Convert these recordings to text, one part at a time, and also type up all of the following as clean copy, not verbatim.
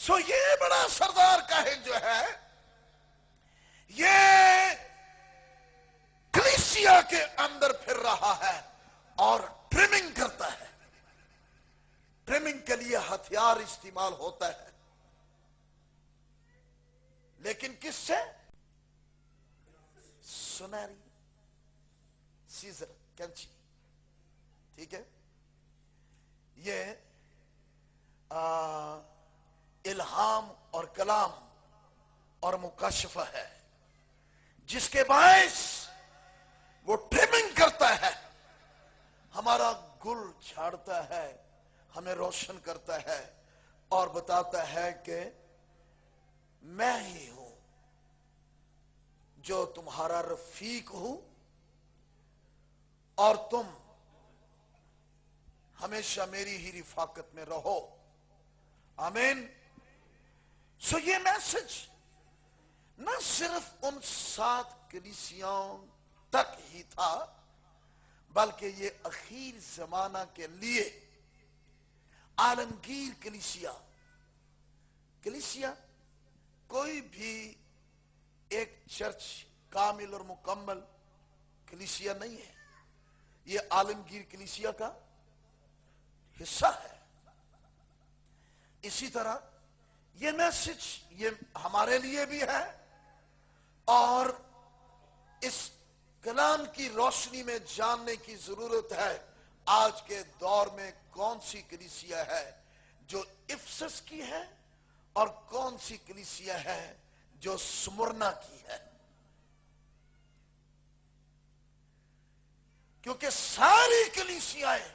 سو یہ بڑا سردار کاہن جو ہے یہ کلیسیا کے اندر پھر رہا ہے اور ٹرمنگ کرتا ہے. ٹرمنگ کے لیے ہتھیار استعمال ہوتا ہے، لیکن کس سے؟ سنہری سیزر کینچی. ٹھیک ہے، یہ الہام اور کلام اور مکاشفہ ہے جس کے باعث وہ ٹرمنگ کرتا ہے، ہمارا گل جھاڑتا ہے، ہمیں روشن کرتا ہے اور بتاتا ہے کہ میں ہی ہوں جو تمہارا رفیق ہوں اور تم ہمیشہ میری ہی رفاقت میں رہو. آمین. سو یہ میسج نہ صرف ان 7 کلیسیاؤں تک ہی تھا، بلکہ یہ اخیر زمانہ کے لیے عالمگیر کلیسیا کوئی بھی ایک چرچ کامل اور مکمل کلیسیا نہیں ہے، یہ عالمگیر کلیسیا کا حصہ ہے. اسی طرح یہ میسج یہ ہمارے لیے بھی ہے، اور اس کلام کی روشنی میں جاننے کی ضرورت ہے آج کے دور میں کون سی کلیسیا ہے جو افسس کی ہے اور کون سی کلیسیا ہے جو سمرنا کی ہے. کیونکہ ساری کلیسیائیں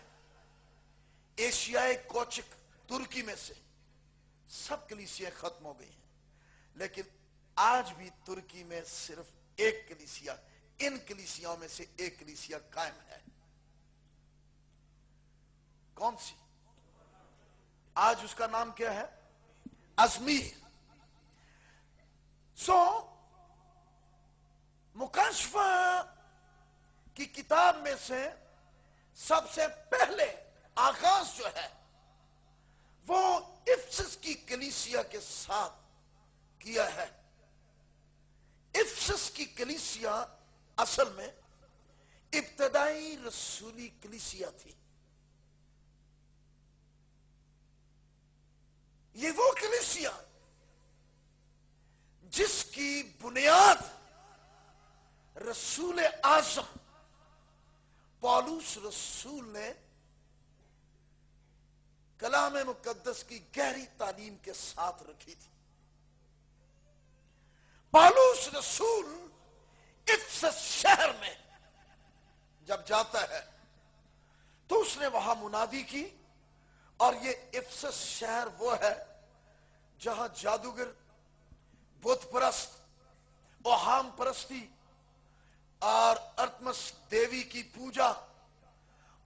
ایشیائے کوچک ترکی میں سے سب کلیسیاں ختم ہو گئی ہیں، لیکن آج بھی ترکی میں صرف ایک کلیسیا، ان کلیسیاؤں میں سے ایک کلیسیا قائم ہے. کون سی؟ آج اس کا نام کیا ہے؟ ازمیر. سو مکاشفہ کی کتاب میں سے سب سے پہلے آغاز جو ہے وہ افسس کی کلیسیا کے ساتھ کیا ہے. افسس کی کلیسیا اصل میں ابتدائی رسولی کلیسیا تھی. یہ وہ کلیسیا جس کی بنیاد رسول اعظم پولس رسول نے کلام مقدس کی گہری تعلیم کے ساتھ رکھی تھی. پولس رسول افسس شہر میں جب جاتا ہے تو اس نے وہاں منادی کی، اور یہ افسس شہر وہ ہے جہاں جادوگر، بت پرست، اوہام پرستی اور ارتمس دیوی کی پوجا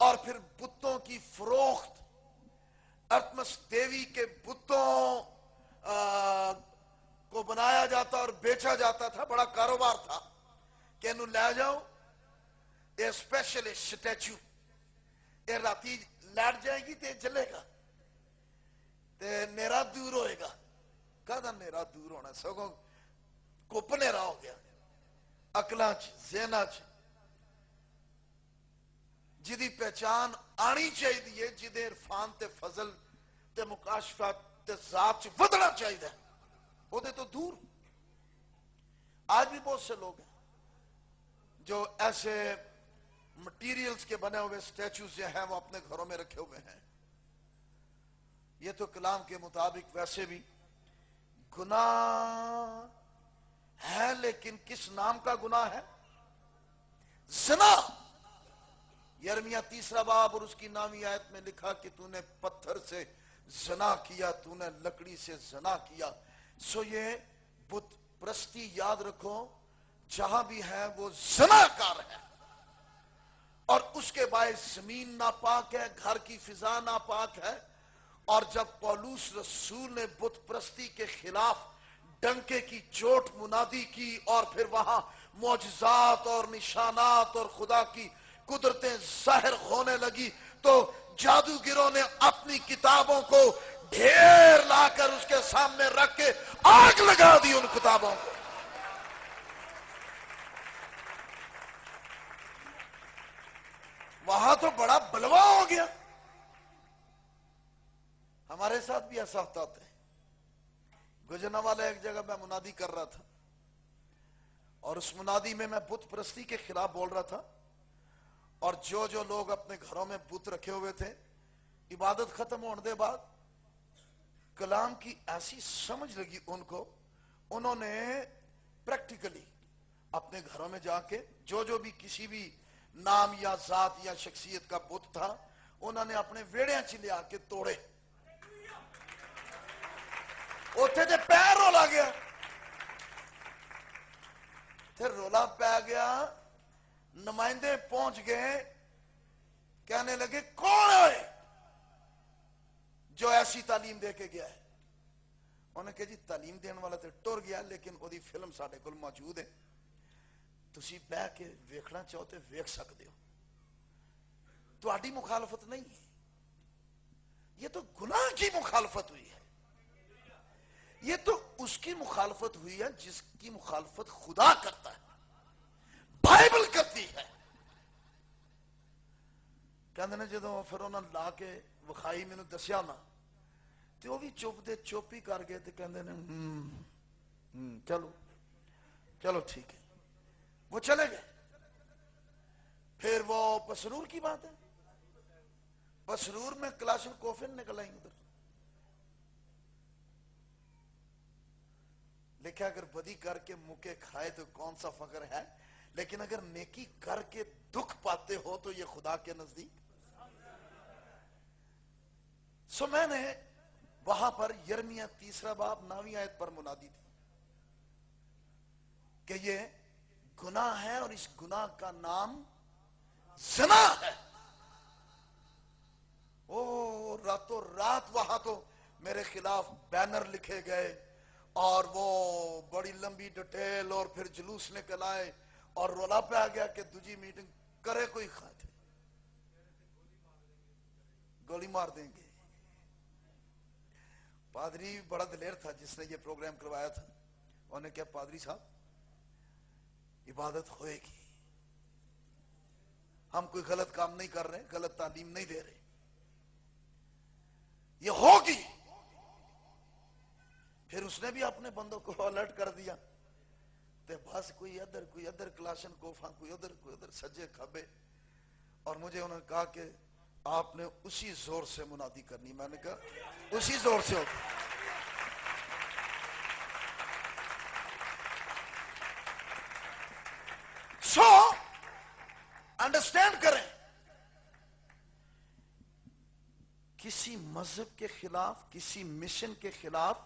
اور پھر بتوں کی فروخت، ارتمس دیوی کے بتوں کو بنایا جاتا اور بیچا جاتا تھا. بڑا کاروبار تھا کہ انہوں لے جاؤ یہ اسپیشل سٹیچو، یہ راتی لیٹ جائے گی تے جلے گا تے نیرا دور ہوئے گا. کہاں نیرا دور ہونا، سگوں کپ نیرا ہو گیا اکلاں چ ذہناں چ. جدی پہچان آنی چاہیے، جدے عرفان تے فضل تے مکاشفہ تے ذات چ ودنا چاہیے، وہ دے تو دور. آج بھی بہت سے لوگ ہیں جو ایسے مٹیریلز کے بنے ہوئے سٹیچوز جو ہیں وہ اپنے گھروں میں رکھے ہوئے ہیں. یہ تو کلام کے مطابق ویسے بھی گناہ ہے، لیکن کس نام کا گناہ ہے؟ زنا. یرمیہ 3 باب اور اس کی نامی آیت میں لکھا کہ تو نے پتھر سے زنا کیا، تو نے لکڑی سے زنا کیا. سو یہ بت پرستی یاد رکھو جہاں بھی ہے وہ زنا کار ہے، اور اس کے باعث زمین ناپاک ہے، گھر کی فضا ناپاک ہے. اور جب پولس رسول نے بت پرستی کے خلاف ڈنکے کی چوٹ منادی کی اور پھر وہاں معجزات اور نشانات اور خدا کی قدرتیں ظاہر ہونے لگی تو جادوگروں نے اپنی کتابوں کو ڈھیر لا کر اس کے سامنے رکھ کے آگ لگا دی ان کتابوں کو. وہاں تو بڑا بلوا ہو گیا. ہمارے ساتھ بھی ایسا ہوتا ہے. گجرانوالہ ایک جگہ میں منادی کر رہا تھا اور اس منادی میں بت پرستی کے خلاف بول رہا تھا, اور جو جو لوگ اپنے گھروں میں بت رکھے ہوئے تھے, عبادت ختم ہونے کے بعد کلام کی ایسی سمجھ لگی ان کو, انہوں نے پریکٹیکلی اپنے گھروں میں جا کے جو جو بھی کسی بھی نام یا ذات یا شخصیت کا بت تھا, انہوں نے اپنے ویڑیاں چ لے آ کے توڑے. اوتھے تے پیر رولا گیا, پھر رولا پہ گیا. نمائندے پہنچ گئے, کہنے لگے کون ہے جو ایسی تعلیم دے کے گیا ہے؟ انہوں نے کہا جی تعلیم دین والا تے ٹر گیا, لیکن وہ دی فلم ساڈے کول موجود ہے, تسی بہ کے ویکھنا چاہو تے ویکھ سکتے ہو. تہاڈی مخالفت نہیں ہے, یہ تو گناہ کی مخالفت ہوئی ہے. یہ تو اس کی مخالفت ہوئی ہے جس کی مخالفت خدا کرتا ہے, بائبل کرتی ہے. کہندے نے جدوں پھر انہاں لا کے وکھائی مینوں دسیا نا, تے وہ بھی چپ دے چپ ہی کر گئے تے کہندے نے چلو چلو ٹھیک ہے, وہ چلے گئے. پھر وہ پسرور کی بات ہے, پسرور میں کلاشن کوفن نکل آئی ادھر. لکھا اگر بدی کر کے مکے کھائے تو کون سا فخر ہے, لیکن اگر نیکی کر کے دکھ پاتے ہو تو یہ خدا کے نزدیک. سو میں نے وہاں پر یرمیہ 3 باب 9 آیت پر منادی تھی کہ یہ گناہ ہے اور اس گناہ کا نام زنا ہے. او راتوں رات وہاں تو میرے خلاف بینر لکھے گئے اور وہ بڑی لمبی ڈیٹیل, اور پھر جلوس نکل آئے اور رولا پہ آ گیا کہ دوجی میٹنگ کرے کوئی خاطر گولی مار دیں گے. پادری بڑا دلیر تھا جس نے یہ پروگرام کروایا تھا. انہوں نے کہا پادری صاحب عبادت ہوئے گی, ہم کوئی غلط کام نہیں کر رہے, غلط تعلیم نہیں دے رہے, یہ ہوگی. پھر اس نے بھی اپنے بندوں کو الرٹ کر دیا, تے بس کوئی ادھر کلاشن کوفاں, کوئی ادھر سجے کھبے. اور مجھے انہوں نے کہا کہ آپ نے اسی زور سے منادی کرنی. میں نے کہا اسی زور سے ہوگی. سو انڈرسٹینڈ کریں, کسی مذہب کے خلاف, کسی مشن کے خلاف,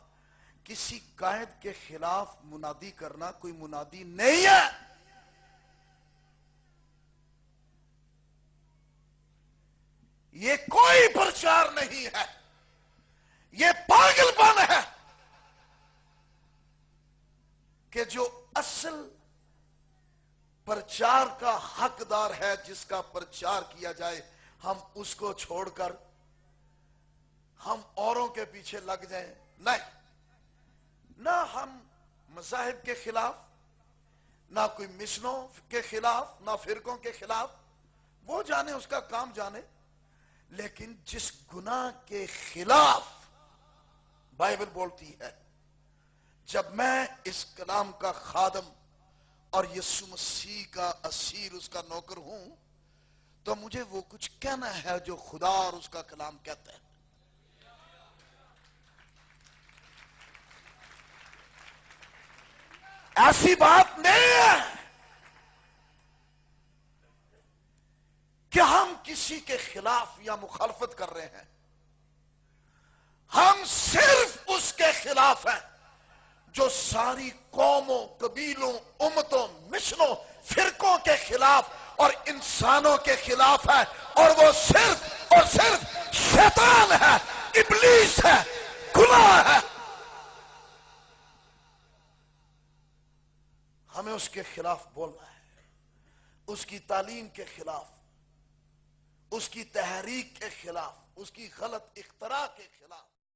کسی قائد کے خلاف منادی کرنا کوئی منادی نہیں ہے. یہ کوئی پرچار نہیں ہے, یہ پاگل پن ہے کہ جو اصل پرچار کا حقدار ہے, جس کا پرچار کیا جائے, ہم اس کو چھوڑ کر ہم اوروں کے پیچھے لگ جائیں. نہیں, نہ ہم مذاہب کے خلاف, نہ کوئی مشنوں کے خلاف, نہ فرقوں کے خلاف. وہ جانے, اس کا کام جانے. لیکن جس گناہ کے خلاف بائبل بولتی ہے, جب میں اس کلام کا خادم اور یسوع مسیح کا اسیر, اس کا نوکر ہوں, تو مجھے وہ کچھ کہنا ہے جو خدا اور اس کا کلام کہتا ہے. ایسی بات نہیں ہے کہ ہم کسی کے خلاف یا مخالفت کر رہے ہیں. ہم صرف اس کے خلاف ہیں جو ساری قوموں, قبیلوں, امتوں, مشنوں, فرقوں کے خلاف اور انسانوں کے خلاف ہے, اور وہ صرف اور صرف شیطان ہے, ابلیس ہے, گناہ ہے. ہمیں اس کے خلاف بولنا ہے, اس کی تعلیم کے خلاف, اس کی تحریک کے خلاف, اس کی غلط اختراع کے خلاف.